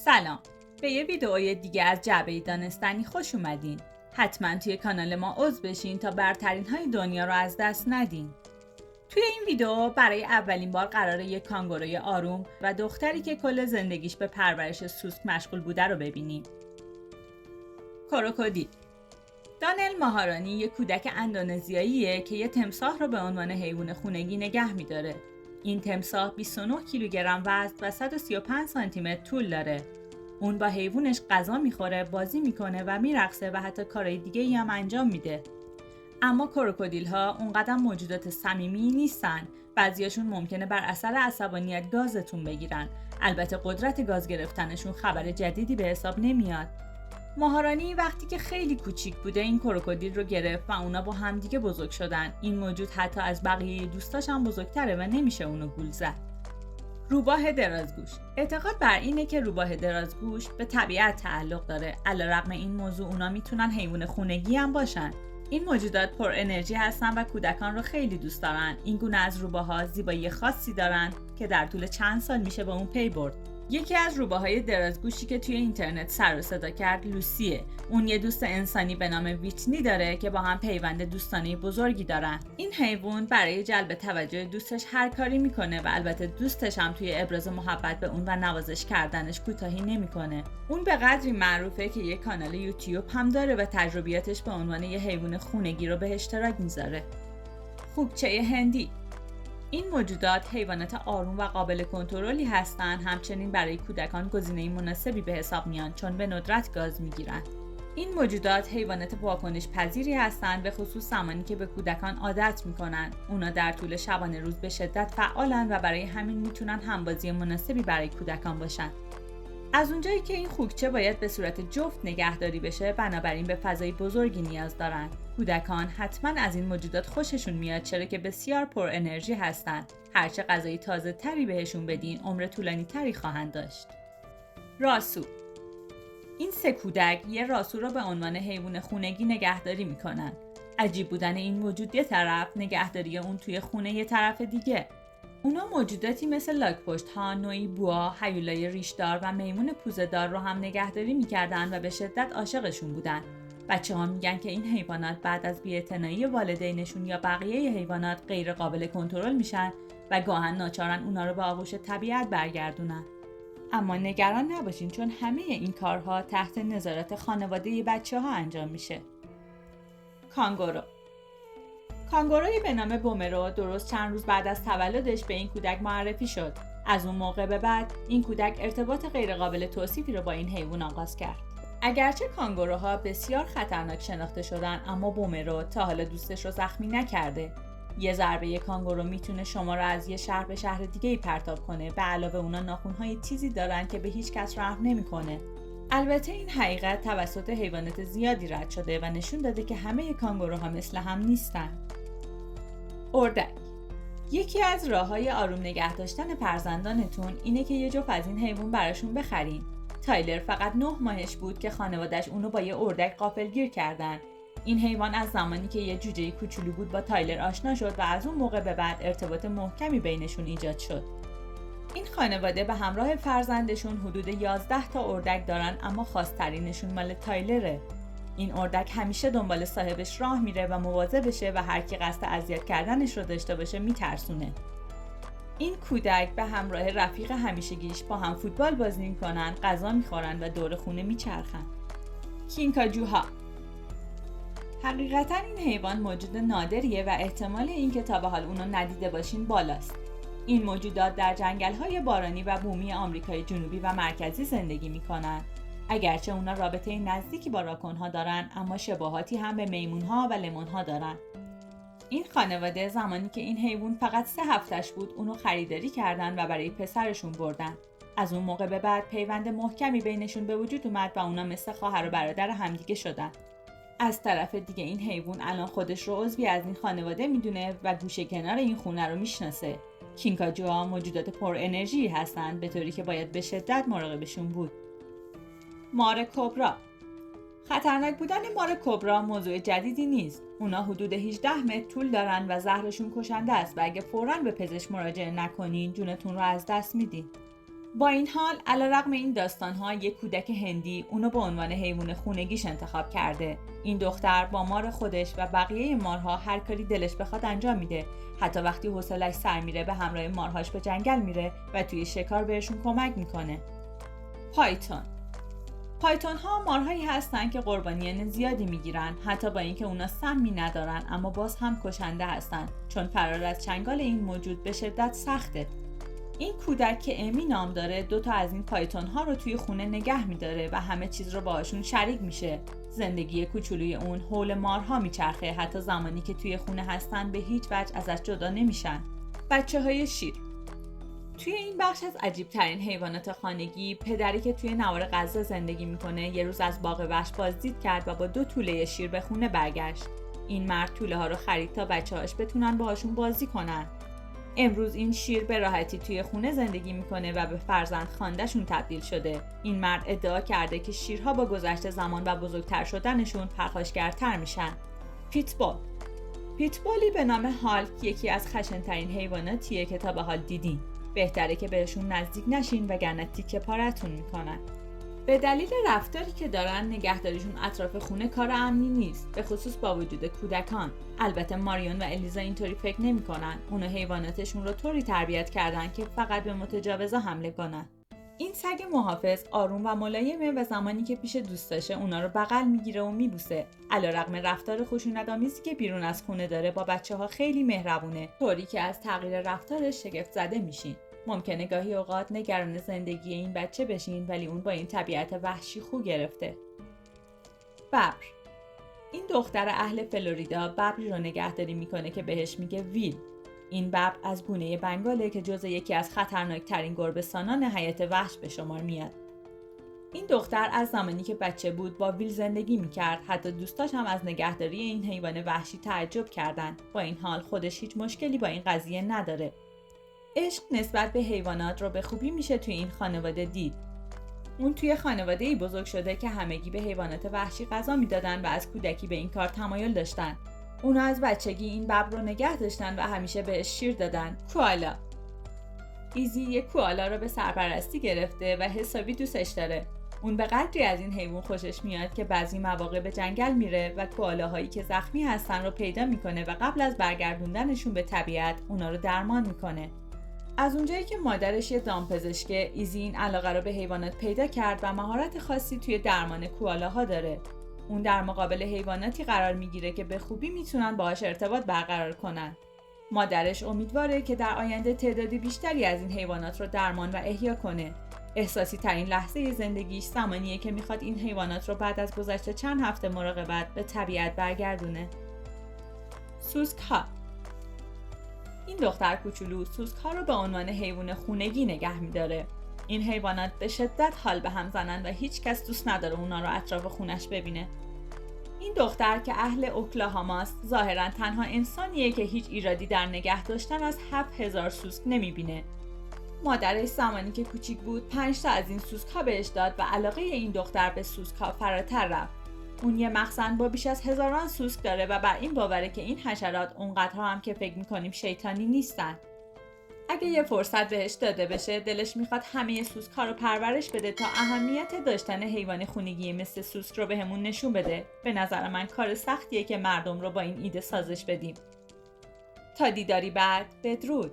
سلام، به یه ویدئوی دیگه از جعبه دانستنی خوش اومدین. حتما توی کانال ما عضو بشین تا برترین های دنیا رو از دست ندین. توی این ویدئو برای اولین بار قراره یک کانگوروی آروم و دختری که کل زندگیش به پرورش سوسک مشغول بوده رو ببینیم. کروکودیل. دانل ماهارانی یک کودک اندونزیاییه که یه تمساح رو به عنوان حیوان خونگی نگه می‌داره. این تمساح 29 کیلوگرم وزن و 135 سانتی متر طول داره. اون با حیوانش غذا میخوره، بازی میکنه و میرقصه و حتی کارهای دیگه‌ای هم انجام میده. اما کروکودیل‌ها اونقدر موجودات صمیمی نیستن. بعضیاشون ممکنه بر اثر عصبانیت گازتون بگیرن. البته قدرت گاز گرفتنشون خبر جدیدی به حساب نمیاد. ماهارانی وقتی که خیلی کوچیک بوده این کروکودیل رو گرفت و اونا با همدیگه بزرگ شدن. این موجود حتی از بقیه دوستاش هم بزرگتره و نمیشه اونو گول زد. روباه درازگوش. اعتقاد بر اینه که روباه درازگوش به طبیعت تعلق داره. علیرغم این موضوع اونا میتونن حیوان خونگی هم باشن. این موجودات پر انرژی هستن و کودکان رو خیلی دوست دارن. این گونه از روباها زیبایی خاصی دارن که در طول چند سال میشه به اون پی برد. یکی از روباهای درازگوشی که توی اینترنت سر و صدا کرد لوسیه. اون یه دوست انسانی به نام ویتنی داره که با هم پیوند دوستانه بزرگی دارن. این حیوان برای جلب توجه دوستش هر کاری میکنه و البته دوستش هم توی ابراز محبت به اون و نوازش کردنش کوتاهی نمیکنه. اون به قدری معروفه که یه کانال یوتیوب هم داره و تجربیاتش به عنوان یه حیوان خونگی رو به اشتراک میذاره. خوکچه هندی. این موجودات حیوانات آروم و قابل کنترلی هستند، همچنین برای کودکان گزینه مناسبی به حساب میان چون به ندرت گاز میگیرند. این موجودات حیوانات واکنش پذیری هستند، به خصوص زمانی که به کودکان عادت میکنن. اونا در طول شبانه روز به شدت فعالن و برای همین میتونن همبازی مناسبی برای کودکان باشن. از اونجایی که این خوکچه باید به صورت جفت نگهداری بشه، بنابراین به فضای بزرگی نیاز دارن. کودکان حتما از این موجودات خوششون میاد، چرا که بسیار پر انرژی هستن. هرچه غذای تازه تری بهشون بدین، عمر طولانی تری خواهند داشت. راسو. این سه کودک یه راسو را به عنوان حیوان خونگی نگهداری میکنن. عجیب بودن این موجود یه طرف، نگهداری اون توی خونه یه طرف دیگه. اونا موجوداتی مثل لاک‌پشت‌ها، نوعی بوآ، هیولای ریشدار و میمون پوزه‌دار رو هم نگهداری می‌کردن و به شدت عاشقشون بودن. بچه‌ها میگن که این حیوانات بعد از بی‌اعتنایی والدینشون یا بقیه حیوانات غیر قابل کنترل میشن و گاهن ناچارن اونا رو به آغوش طبیعت برگردونن. اما نگران نباشین چون همه این کارها تحت نظارت خانواده بچه‌ها انجام میشه. کانگورو. کانگورویی به نام بومرو درست چند روز بعد از تولدش به این کودک معرفی شد. از اون موقع به بعد این کودک ارتباط غیرقابل توصیفی رو با این حیوان آغاز کرد. اگرچه کانگوروها بسیار خطرناک شناخته شدن، اما بومرو تا حالا دوستش رو زخمی نکرده. یه ضربه کانگورو میتونه شما رو از یه شهر به شهر دیگه‌ای پرتاب کنه. به علاوه اونا ناخن‌های تیزی دارن که به هیچ کس رحم نمی‌کنه. البته این حقیقت توسط حیوانات زیادی رد شده و نشون داده که همه کانگوروها مثل هم نیستن. اردک. یکی از راه‌های آروم نگه داشتن فرزندانتون اینه که یه جفت از این حیوان براشون بخرین. تایلر فقط 9 ماهش بود که خانواده‌اش اونو با یه اردک غافلگیر کردن. این حیوان از زمانی که یه جوجه کوچولو بود با تایلر آشنا شد و از اون موقع به بعد ارتباط محکمی بینشون ایجاد شد. این خانواده به همراه فرزندشون حدود 11 تا اردک دارن، اما خاص‌ترینشون مال تایلره. این اردک همیشه دنبال صاحبش راه میره و مواظبشه و هر کی قصد اذیت کردنش رو داشته باشه میترسونه. این کودک به همراه رفیق همیشگیش با هم فوتبال بازی میکنن، غذا میخورن و دور خونه میچرخن. کینکاجوها. حقیقتا این حیوان موجود نادریه و احتمال اینکه تا به حال اونو ندیده باشین بالاست. این موجودات در جنگل‌های بارانی و بومی آمریکای جنوبی و مرکزی زندگی میکنن. اگرچه اونا رابطه نزدیکی با راکون‌ها دارن، اما شباهاتی هم به میمون‌ها و لمون‌ها دارن. این خانواده زمانی که این حیوان فقط 3 هفته‌اش بود، اونو خریداری کردن و برای پسرشون بردن. از اون موقع به بعد پیوند محکمی بینشون به وجود اومد و اونا مثل خواهر و برادر همدیگه شدن. از طرف دیگه این حیوان الان خودش رو عضوی از این خانواده میدونه و گوشه کنار این خونه رو میشناسه. کینکاجوها موجودات پر انرژی هستن، به طوری که باید به شدت مراقبشون بود. مار کبرا. خطرناک بودن مار کبرا موضوع جدیدی نیست. اونا حدود 18 متر طول دارن و زهرشون کشنده است و اگه فوراً به پزشک مراجعه نکنین جونتون رو از دست میدین. با این حال علیرغم این داستان‌ها یک کودک هندی اونو به عنوان حیوان خونگیش انتخاب کرده. این دختر با مار خودش و بقیه مارها هر کاری دلش بخواد انجام میده. حتی وقتی حوصله‌اش سر میره به همراه مارهاش به جنگل میره و توی شکار بهشون کمک میکنه. پایتون ها مارهایی هستن که قربانیان زیادی میگیرن، حتی با اینکه اونا سمی ندارن اما باز هم کشنده هستن، چون فرار از چنگال این موجود به شدت سخته. این کودک که امی نام داره 2 تا از این پایتون ها رو توی خونه نگه میداره و همه چیز رو باهاشون شریک میشه. زندگی کوچولوی اون حول مارها میچرخه، حتی زمانی که توی خونه هستن به هیچ وجه ازش جدا نمیشن. بچه‌های شیر. توی این بخش از عجیب ترین حیوانات خانگی، پدری که توی نوار غزه زندگی میکنه یه روز از باغ وحش بازدید کرد و با 2 توله شیر به خونه برگشت. این مرد توله ها رو خرید تا بچه‌هاش بتونن باهاشون بازی کنن. امروز این شیر به راحتی توی خونه زندگی میکنه و به فرزند خوانده‌شون تبدیل شده. این مرد ادعا کرده که شیرها با گذشت زمان و بزرگتر شدنشون پرخاشگرتر میشن. پیتبولی به نام هالک یکی از خشن‌ترین حیواناتیه که تا به حال دیدین. بهتره که بهشون نزدیک نشین وگرنه تیکه پارتون میکنن. به دلیل رفتاری که دارن نگهداریشون اطراف خونه کار امنی نیست، به خصوص با وجود کودکان. البته ماریون و الیزا اینطوری فکر نمیکنن. اونا حیواناتشون رو طوری تربیت کردن که فقط به متجاوزا حمله کنن. این سگ محافظ آروم و ملایمه و زمانی که پیش دوستاشه اونا رو بغل میگیره و میبوسه. علیرغم رفتار خشونت‌آمیزی که بیرون از خونه داره با بچه‌ها خیلی مهربونه، طوری که از تغییر رفتارش شگفت زده میشین. ممکنه گاهی اوقات نگران زندگی این بچه بشین، ولی اون با این طبیعت وحشی خو گرفته. ببر. این دختر اهل فلوریدا ببری رو نگهداری میکنه که بهش میگه ویل. این ببر از گونه بنگاله که جزو یکی از خطرناکترین گربه‌سانان حیات وحش به شمار میاد. این دختر از زمانی که بچه بود با ویل زندگی میکرد، حتی دوستاش هم از نگهداری این حیوان وحشی تعجب کردن. با این حال خودش هیچ مشکلی با این قضیه نداره. عشق نسبت به حیوانات رو به خوبی میشه توی این خانواده دید. اون توی خانواده‌ای بزرگ شده که همگی به حیوانات وحشی غذا میدادن و از کودکی به این کار تمایل داشتن. اونا از بچگی این ببر رو نگه داشتن و همیشه بهش شیر دادن. کوالا. ایزی یک کوالا رو به سرپرستی گرفته و حسابی دوستش داره. اون به قدری از این حیوان خوشش میاد که بعضی مواقع به جنگل میره و کوالاهایی که زخمی هستن رو پیدا میکنه و قبل از برگردوندنشون به طبیعت اونا رو درمان میکنه. از اونجایی که مادرش یه دامپزشکه، ایزی این علاقه رو به حیوانات پیدا کرد و مهارت خاصی توی درمان کوالاها داره. اون در مقابل حیواناتی قرار میگیره که به خوبی میتونن باهاش ارتباط برقرار کنن. مادرش امیدواره که در آینده تعدادی بیشتری از این حیوانات رو درمان و احیا کنه. احساسی ترین لحظه زندگیش زمانیه که میخواد این حیوانات رو بعد از گذشت چند هفته مراقبت به طبیعت برگردونه. سوسک‌ها. این دختر کوچولو سوسک‌ها رو به عنوان حیوان خونگی نگه می‌داره. این حیوانات به شدت حال به هم زنن و هیچ کس دوست نداره اونا رو اطراف خونش ببینه. این دختر که اهل اوکلاهاماست، ظاهراً تنها انسانیه که هیچ ایرادی در نگه داشتن از 7000 سوسک نمی‌بینه. مادرش زمانی که کوچیک بود 5 تا از این سوسک‌ها بهش داد و علاقه این دختر به سوسک‌ها فراتر رفت. اون یه مخزن با بیش از هزاران سوسک داره و بر این باوره که این حشرات اونقدرها هم که فکر میکنیم شیطانی نیستن. اگه یه فرصت بهش داده بشه دلش میخواد همه سوسک‌ها رو پرورش بده تا اهمیت داشتن حیوان خونگی مثل سوسک رو بهمون نشون بده. به نظر من کار سختیه که مردم رو با این ایده سازش بدیم. تا دیداری بعد، بدرود.